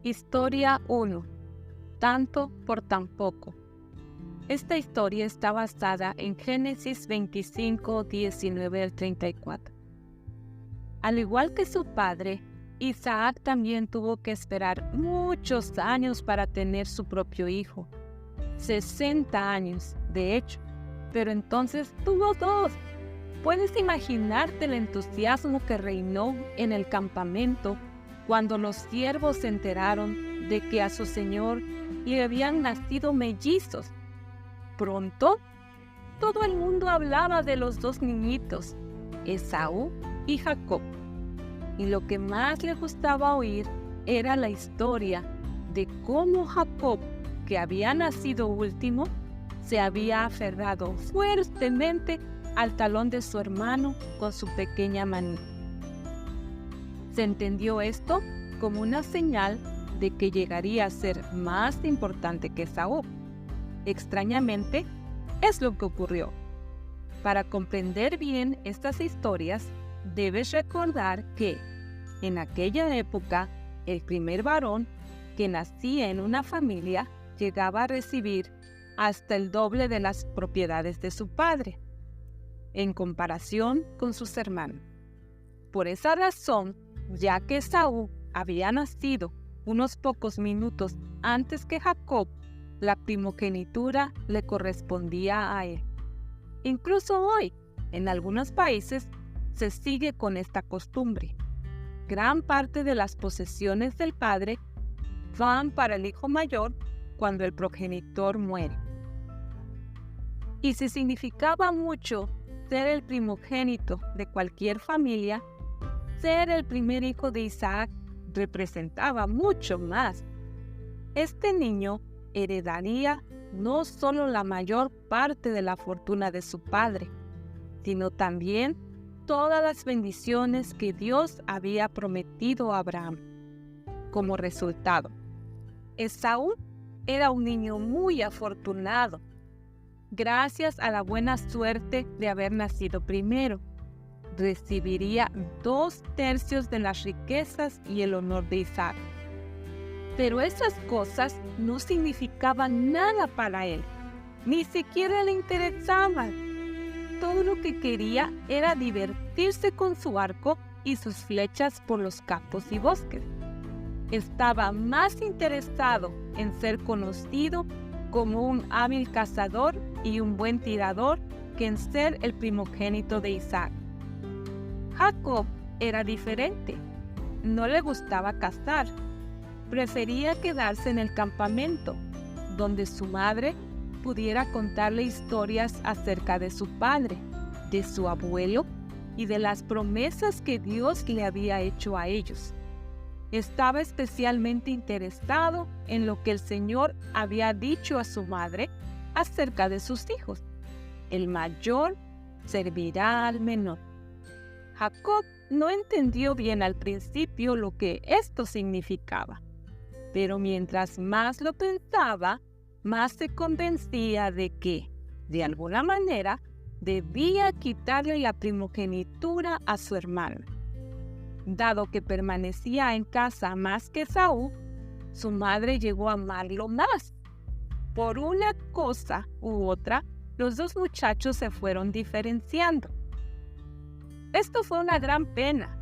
Historia 1. Tanto por tan poco. Esta historia está basada en Génesis 25, 19 al 34. Al igual que su padre, Isaac también tuvo que esperar muchos años para tener su propio hijo. 60 años, de hecho, pero entonces tuvo dos. ¿Puedes imaginarte el entusiasmo que reinó en el campamento cuando los siervos se enteraron de que a su señor le habían nacido mellizos? Pronto, todo el mundo hablaba de los dos niñitos, Esaú y Jacob. Y lo que más le gustaba oír era la historia de cómo Jacob, que había nacido último, se había aferrado fuertemente al talón de su hermano con su pequeña manita. Se entendió esto como una señal de que llegaría a ser más importante que Esaú. Extrañamente, es lo que ocurrió. Para comprender bien estas historias, debes recordar que, en aquella época, el primer varón que nacía en una familia llegaba a recibir hasta el doble de las propiedades de su padre, en comparación con sus hermanos. Por esa razón, ya que Esaú había nacido unos pocos minutos antes que Jacob, la primogenitura le correspondía a él. Incluso hoy, en algunos países, se sigue con esta costumbre. Gran parte de las posesiones del padre van para el hijo mayor cuando el progenitor muere. Y si significaba mucho ser el primogénito de cualquier familia, ser el primer hijo de Isaac representaba mucho más. Este niño heredaría no solo la mayor parte de la fortuna de su padre, sino también todas las bendiciones que Dios había prometido a Abraham. Como resultado, Esaú era un niño muy afortunado, gracias a la buena suerte de haber nacido primero. Recibiría 2/3 de las riquezas y el honor de Isaac. Pero esas cosas no significaban nada para él, ni siquiera le interesaban. Todo lo que quería era divertirse con su arco y sus flechas por los campos y bosques. Estaba más interesado en ser conocido como un hábil cazador y un buen tirador que en ser el primogénito de Isaac. Jacob era diferente. No le gustaba cazar. Prefería quedarse en el campamento, donde su madre pudiera contarle historias acerca de su padre, de su abuelo y de las promesas que Dios le había hecho a ellos. Estaba especialmente interesado en lo que el Señor había dicho a su madre acerca de sus hijos. El mayor servirá al menor. Jacob no entendió bien al principio lo que esto significaba, pero mientras más lo pensaba, más se convencía de que, de alguna manera, debía quitarle la primogenitura a su hermano. Dado que permanecía en casa más que Esaú, su madre llegó a amarlo más. Por una cosa u otra, los dos muchachos se fueron diferenciando. Esto fue una gran pena.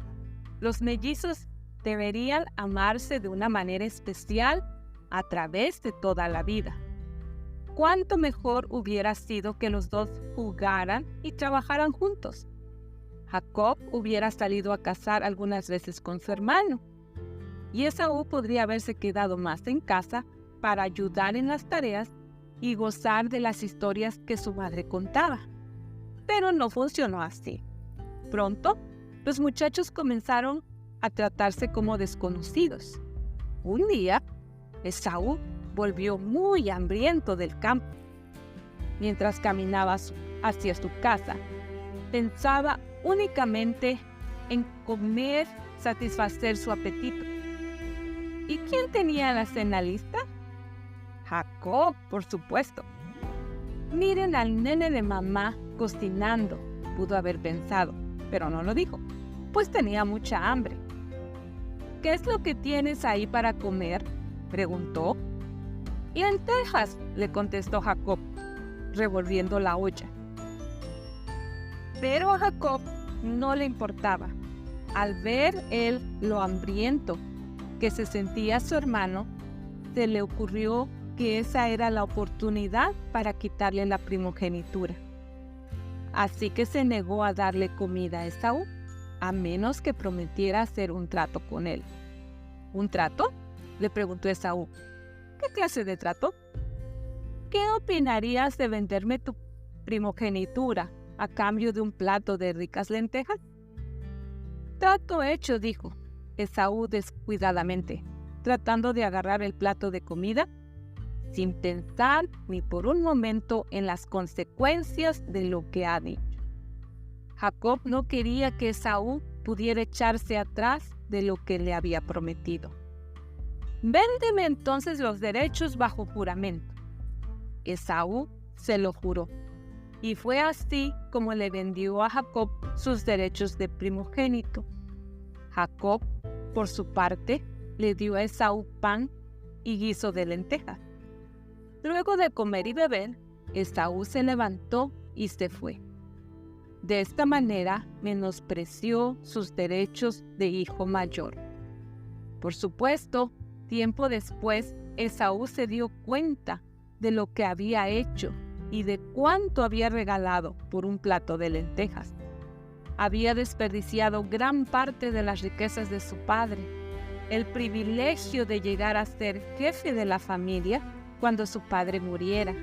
Los mellizos deberían amarse de una manera especial a través de toda la vida. ¿Cuánto mejor hubiera sido que los dos jugaran y trabajaran juntos? Jacob hubiera salido a cazar algunas veces con su hermano, y Esaú podría haberse quedado más en casa para ayudar en las tareas y gozar de las historias que su madre contaba. Pero no funcionó así. Pronto, los muchachos comenzaron a tratarse como desconocidos. Un día, Esaú volvió muy hambriento del campo. Mientras caminaba hacia su casa, pensaba únicamente en comer, satisfacer su apetito. ¿Y quién tenía la cena lista? Jacob, por supuesto. Miren al nene de mamá cocinando, pudo haber pensado, pero no lo dijo, pues tenía mucha hambre. ¿qué es lo que tienes ahí para comer?, preguntó. «Lentejas», le contestó Jacob, revolviendo la olla. Pero a Jacob no le importaba. Al ver él lo hambriento que se sentía su hermano, se le ocurrió que esa era la oportunidad para quitarle la primogenitura. Así que se negó a darle comida a Esaú, a menos que prometiera hacer un trato con él. ¿Un trato?, le preguntó Esaú. «¿Qué clase de trato? ¿Qué opinarías de venderme tu primogenitura a cambio de un plato de ricas lentejas?» «Trato hecho», dijo Esaú descuidadamente, tratando de agarrar el plato de comida, sin pensar ni por un momento en las consecuencias de lo que ha dicho. Jacob no quería que Esaú pudiera echarse atrás de lo que le había prometido. «Véndeme entonces los derechos bajo juramento». Esaú se lo juró, y fue así como le vendió a Jacob sus derechos de primogénito. Jacob, por su parte, le dio a Esaú pan y guiso de lentejas. Luego de comer y beber, Esaú se levantó y se fue. De esta manera menospreció sus derechos de hijo mayor. Por supuesto, tiempo después, Esaú se dio cuenta de lo que había hecho y de cuánto había regalado por un plato de lentejas. Había desperdiciado gran parte de las riquezas de su padre, el privilegio de llegar a ser jefe de la familia cuando su padre muriera,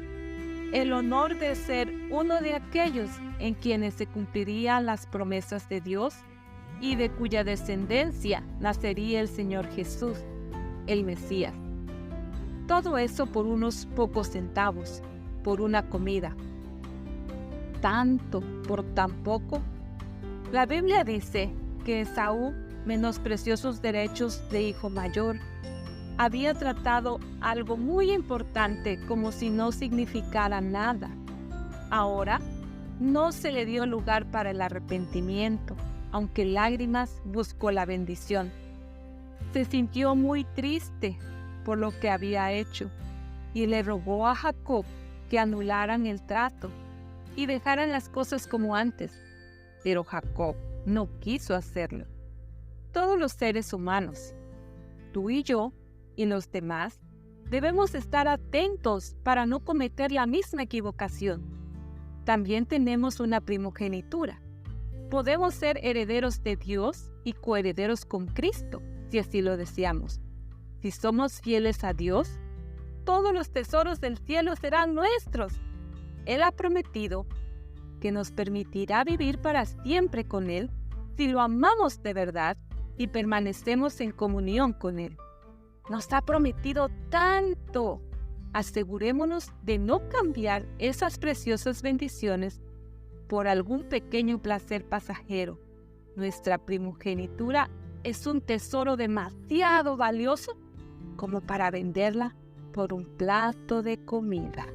el honor de ser uno de aquellos en quienes se cumplirían las promesas de Dios y de cuya descendencia nacería el Señor Jesús, el Mesías. Todo eso por unos pocos centavos, por una comida. ¿Tanto por tan poco? La Biblia dice que Esaú menospreció sus derechos de hijo mayor. Había tratado algo muy importante como si no significara nada. Ahora no se le dio lugar para el arrepentimiento, aunque lágrimas buscó la bendición. Se sintió muy triste por lo que había hecho y le rogó a Jacob que anularan el trato y dejaran las cosas como antes. Pero Jacob no quiso hacerlo. Todos los seres humanos, tú y yo y los demás, debemos estar atentos para no cometer la misma equivocación. También tenemos una primogenitura. Podemos ser herederos de Dios y coherederos con Cristo, si así lo deseamos. Si somos fieles a Dios, todos los tesoros del cielo serán nuestros. Él ha prometido que nos permitirá vivir para siempre con Él si lo amamos de verdad y permanecemos en comunión con Él. Nos ha prometido tanto. Asegurémonos de no cambiar esas preciosas bendiciones por algún pequeño placer pasajero. Nuestra primogenitura es un tesoro demasiado valioso como para venderla por un plato de comida.